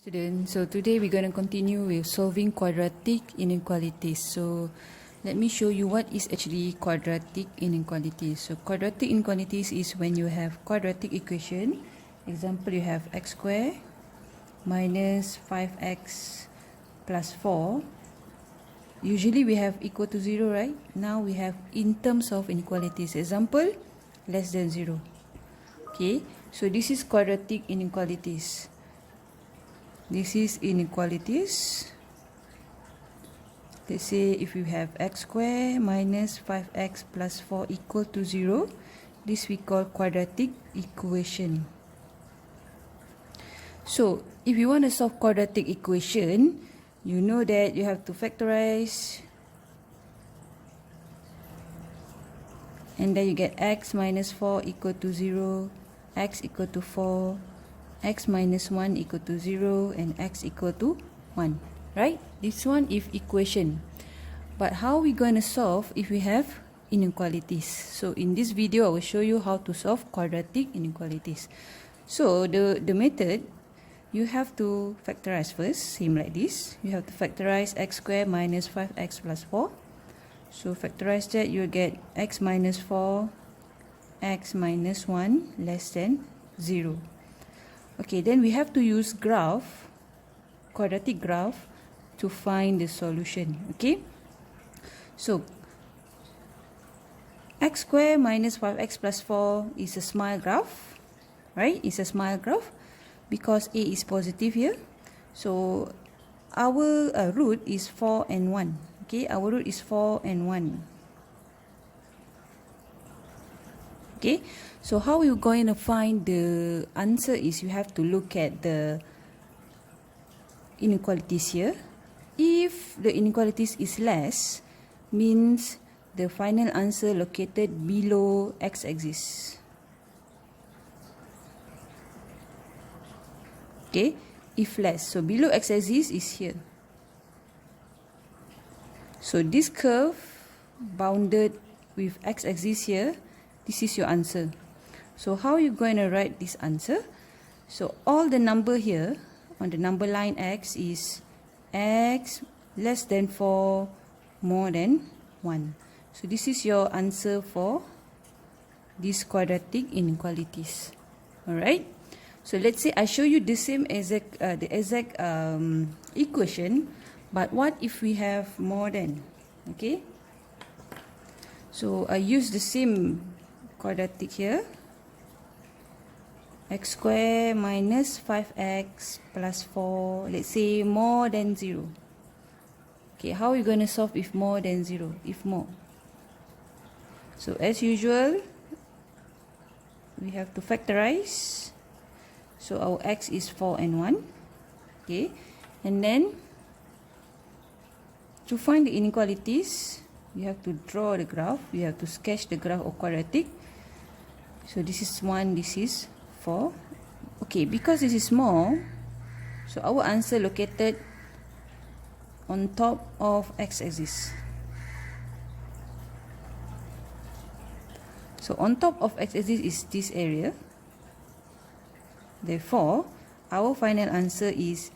Students, so today we're going to continue with solving quadratic inequalities. So let me show you what is actually quadratic inequalities. So quadratic inequalities is when you have quadratic equation. Example, you have x squared minus 5x plus 4. Usually we have equal to 0, right? Now we have in terms of inequalities. Example, less than 0. Okay, so this is quadratic inequalities. This is inequalities. Let's say if you have x squared minus 5x plus 4 equal to 0, this we call quadratic equation. So if you want to solve quadratic equation, you know that you have to factorize, and then you get x minus 4 equal to 0, x equal to 4, x minus 1 equal to 0, and x equal to 1, right? This one is equation. But how we going to solve if we have inequalities? So in this video, I will show you how to solve quadratic inequalities. So the method, you have to factorize first, same like this. You have to factorize x squared minus 5x plus 4. So factorize that, you will get x minus 4, x minus 1 less than 0. Okay, then we have to use graph, quadratic graph, to find the solution. Okay, so x squared minus 5x plus 4 is a smile graph, right? It's a smile graph because a is positive here. So our root is 4 and 1. Okay, our root is 4 and 1. Okay, so how we're going to find the answer is you have to look at the inequalities here. If the inequalities is less, means the final answer located below x-axis. Okay, if less, so below x-axis is here. So this curve bounded with x-axis here, this is your answer. So how are you going to write this answer? So all the number here on the number line x is x less than 4 more than 1. So this is your answer for these quadratic inequalities. Alright. So let's say I show you the same exact equation, but what if we have more than? Okay. So I use the same quadratic here, x squared minus 5x plus 4, let's say more than 0. Okay, how are we going to solve if more than 0, if more? So as usual, we have to factorize. So our x is 4 and 1. Okay, and then to find the inequalities, you have to draw the graph, you have to sketch the graph of quadratic. So this is 1, this is 4. Okay, because this is small, so our answer located on top of x-axis. So on top of x-axis is this area. Therefore, our final answer is,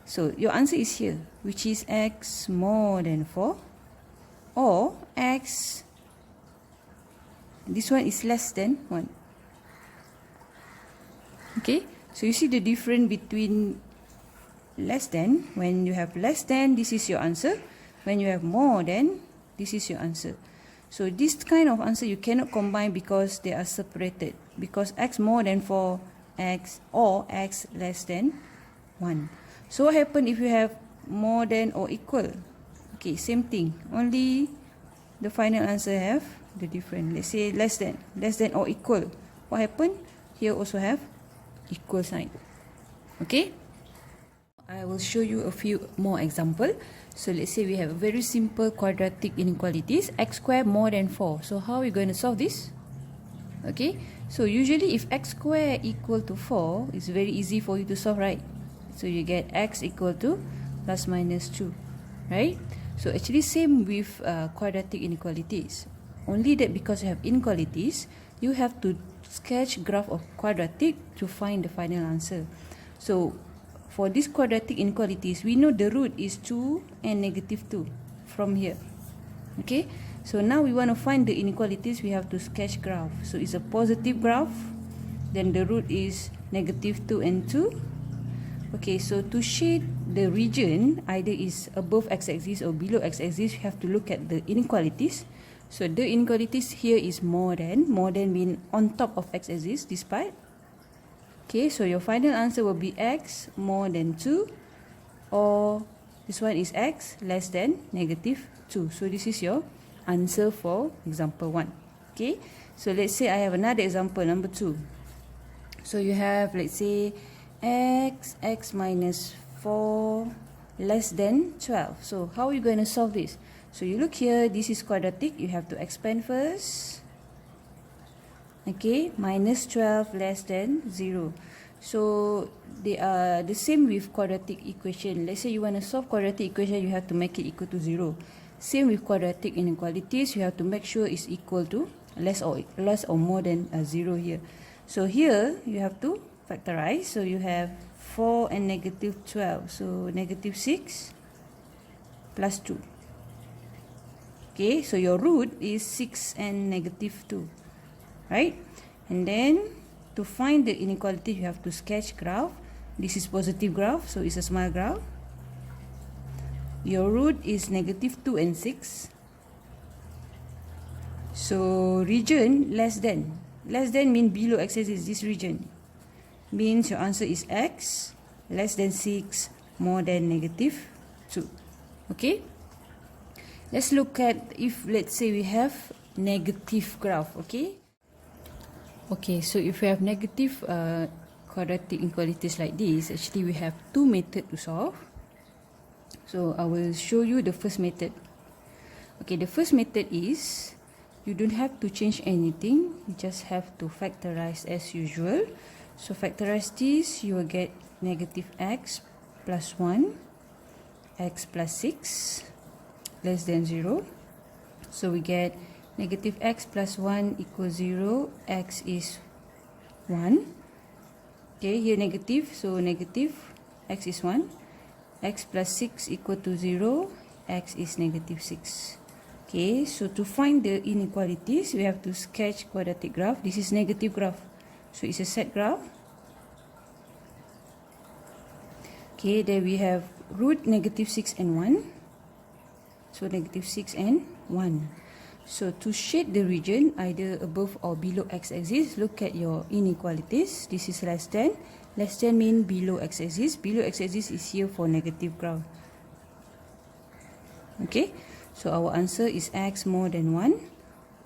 so your answer is here, which is x more than 4, or x, this one is less than 1. Okay, so you see the difference between less than. When you have less than, this is your answer. When you have more than, this is your answer. So this kind of answer you cannot combine because they are separated. Because x more than 4, x, or x less than 1. So what happens if you have more than or equal? Okay, same thing. Only the final answer have the difference. Let's say less than or equal. What happened? Here also have equal sign. Okay, I will show you a few more example. So let's say we have a very simple quadratic inequalities, x squared more than 4. So how are we going to solve this? Okay, so usually if x squared equal to 4, it's very easy for you to solve, right? So you get x equal to plus minus 2, right? So actually same with quadratic inequalities. Only that because you have inequalities, you have to sketch graph of quadratic to find the final answer. So for this quadratic inequalities, we know the root is 2 and negative 2 from here. Okay, so now we want to find the inequalities. We have to sketch graph. So it's a positive graph, then the root is negative 2 and 2. Okay, so to shade the region, either is above x-axis or below x-axis, we have to look at the inequalities. So the inequalities here is more than mean on top of x-axis, despite. Okay, so your final answer will be x more than 2, or this one is x less than negative 2. So this is your answer for example 1. Okay, so let's say I have another example, number 2. So you have, let's say, x minus 4 less than 12. So how are you going to solve this? So you look here, this is quadratic, you have to expand first. Okay, minus 12 less than 0. So they are the same with quadratic equation. Let's say you want to solve quadratic equation, you have to make it equal to 0. Same with quadratic inequalities, you have to make sure it's equal to less or more than 0 here. So here you have to factorize. So you have 4 and negative 12. So negative 6 plus 2. Okay, so your root is 6 and negative 2. Right? And then to find the inequality, you have to sketch graph. This is positive graph, so it's a small graph. Your root is negative 2 and 6. So region less than. Less than mean below x-axis, this region. Means your answer is x less than 6 more than negative 2. Okay? Let's look at if, let's say, we have negative graph. Okay? Okay, so if we have negative quadratic inequalities like this, actually we have two methods to solve. So I will show you the first method. Okay, the first method is you don't have to change anything, you just have to factorize as usual. So factorize this, you will get negative x plus 1, x plus 6 less than 0. So we get negative x plus 1 equals 0, x is 1. Okay, here negative, so negative, x is 1. X plus 6 equal to 0, x is negative 6. Okay, so to find the inequalities, we have to sketch quadratic graph. This is negative graph, so it's a set graph. Okay, then we have root negative 6 and 1. So negative 6 and 1. So to shade the region, either above or below x-axis, look at your inequalities. This is less than. Less than mean below x-axis. Below x-axis is here for negative graph. Okay, so our answer is x more than 1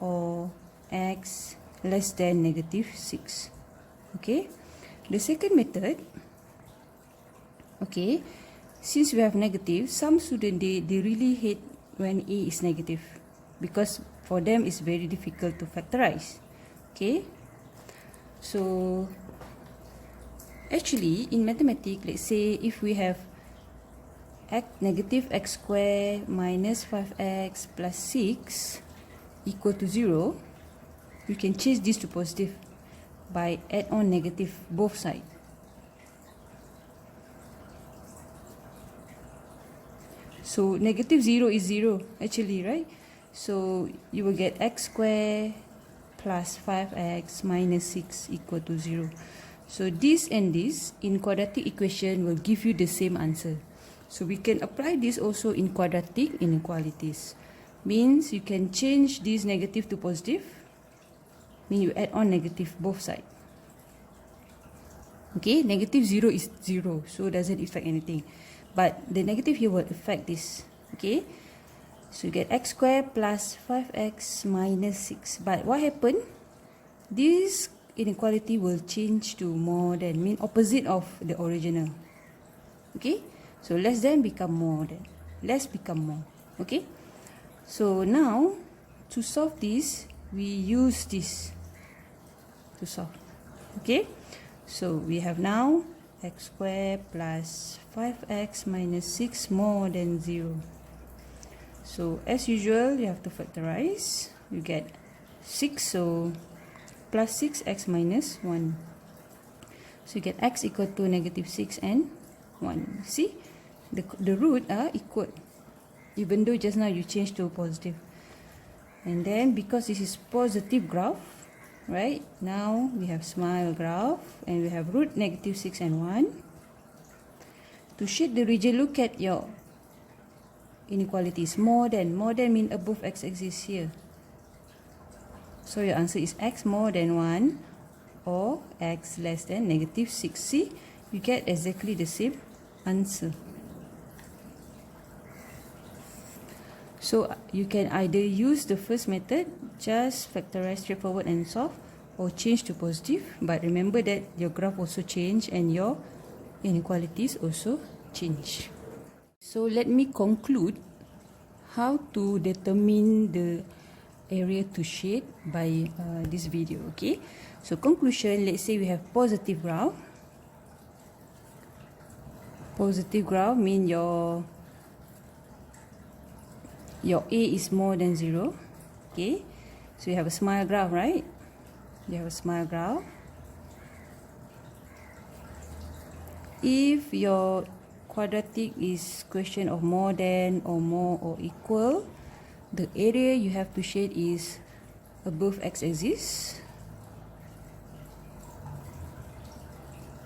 or x less than negative 6. Okay, the second method, okay, since we have negative, some students they really hate when a is negative, because for them it's very difficult to factorize. Okay, so actually in mathematics, let's say if we have negative x squared minus 5x plus 6 equal to 0, we can change this to positive by add on negative both sides. So negative 0 is 0 actually, right? So you will get x squared plus 5x minus 6 equal to 0. So this and this in quadratic equation will give you the same answer. So we can apply this also in quadratic inequalities. Means you can change this negative to positive. Mean you add on negative both sides. Okay, negative 0 is 0, so doesn't affect anything. But the negative here will affect this. Okay, so you get x squared plus 5x minus 6. But what happened? This inequality will change to more than, mean opposite of the original. Okay, so less than become more than, less become more. Okay, so now to solve this, we use this to solve. Okay, so we have now x squared plus 5x minus 6 more than 0. So as usual, you have to factorize. You get 6, so plus 6x minus 1. So you get x equal to negative 6 and 1. See, the root are equal, even though just now you changed to positive. And then because this is positive graph, right, now we have smile graph and we have root negative 6 and 1. To shade the region, look at your inequalities. More than mean above x-axis here. So your answer is x more than 1 or x less than negative 6. See, you get exactly the same answer. So you can either use the first method, just factorize straightforward and solve, or change to positive. But remember that your graph also change and your inequalities also change. So let me conclude how to determine the area to shade by this video. Okay, so conclusion, let's say we have positive graph. Positive graph mean your A is more than 0. Okay, so you have a smile graph, right? You have a smile graph. If your quadratic is question of more than or more or equal, the area you have to shade is above x-axis,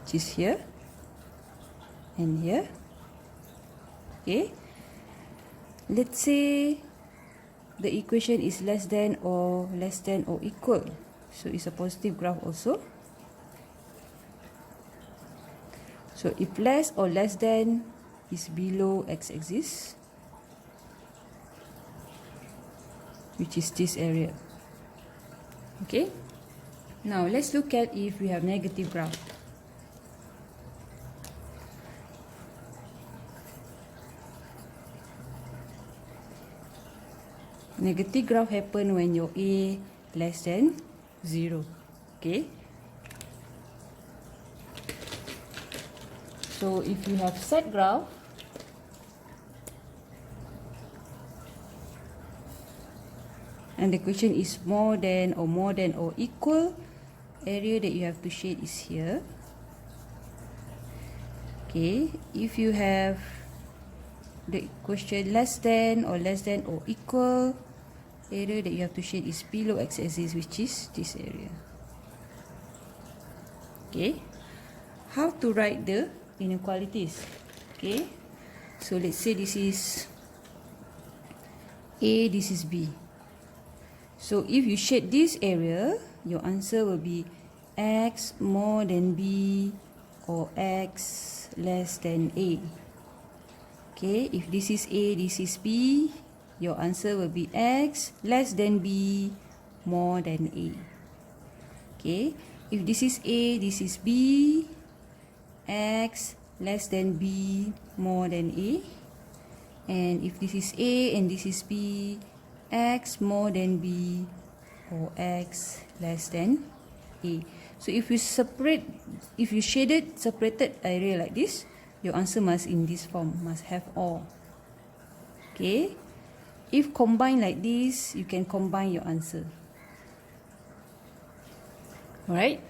which is here and here. Okay, let's say the equation is less than or equal, so it's a positive graph also. So if less or less than is below x-axis, which is this area. Okay, now let's look at if we have negative graph. Negative graph happen when your A less than 0. Okay, so if you have set graph, and the question is more than or equal, area that you have to shade is here. Okay, if you have the question less than or equal, area that you have to shade is below x-axis, which is this area. Okay, how to write the inequalities? Okay, so let's say this is A, this is B. So if you shade this area, your answer will be x more than B or x less than A. Okay, if this is A, this is B, your answer will be x less than B more than A. Okay, if this is A, this is B, x less than B more than A. And if this is A and this is B, x more than B or x less than A. So if you shaded separated area like this, your answer must in this form, must have all. Okay, if combined like this, you can combine your answer. Alright.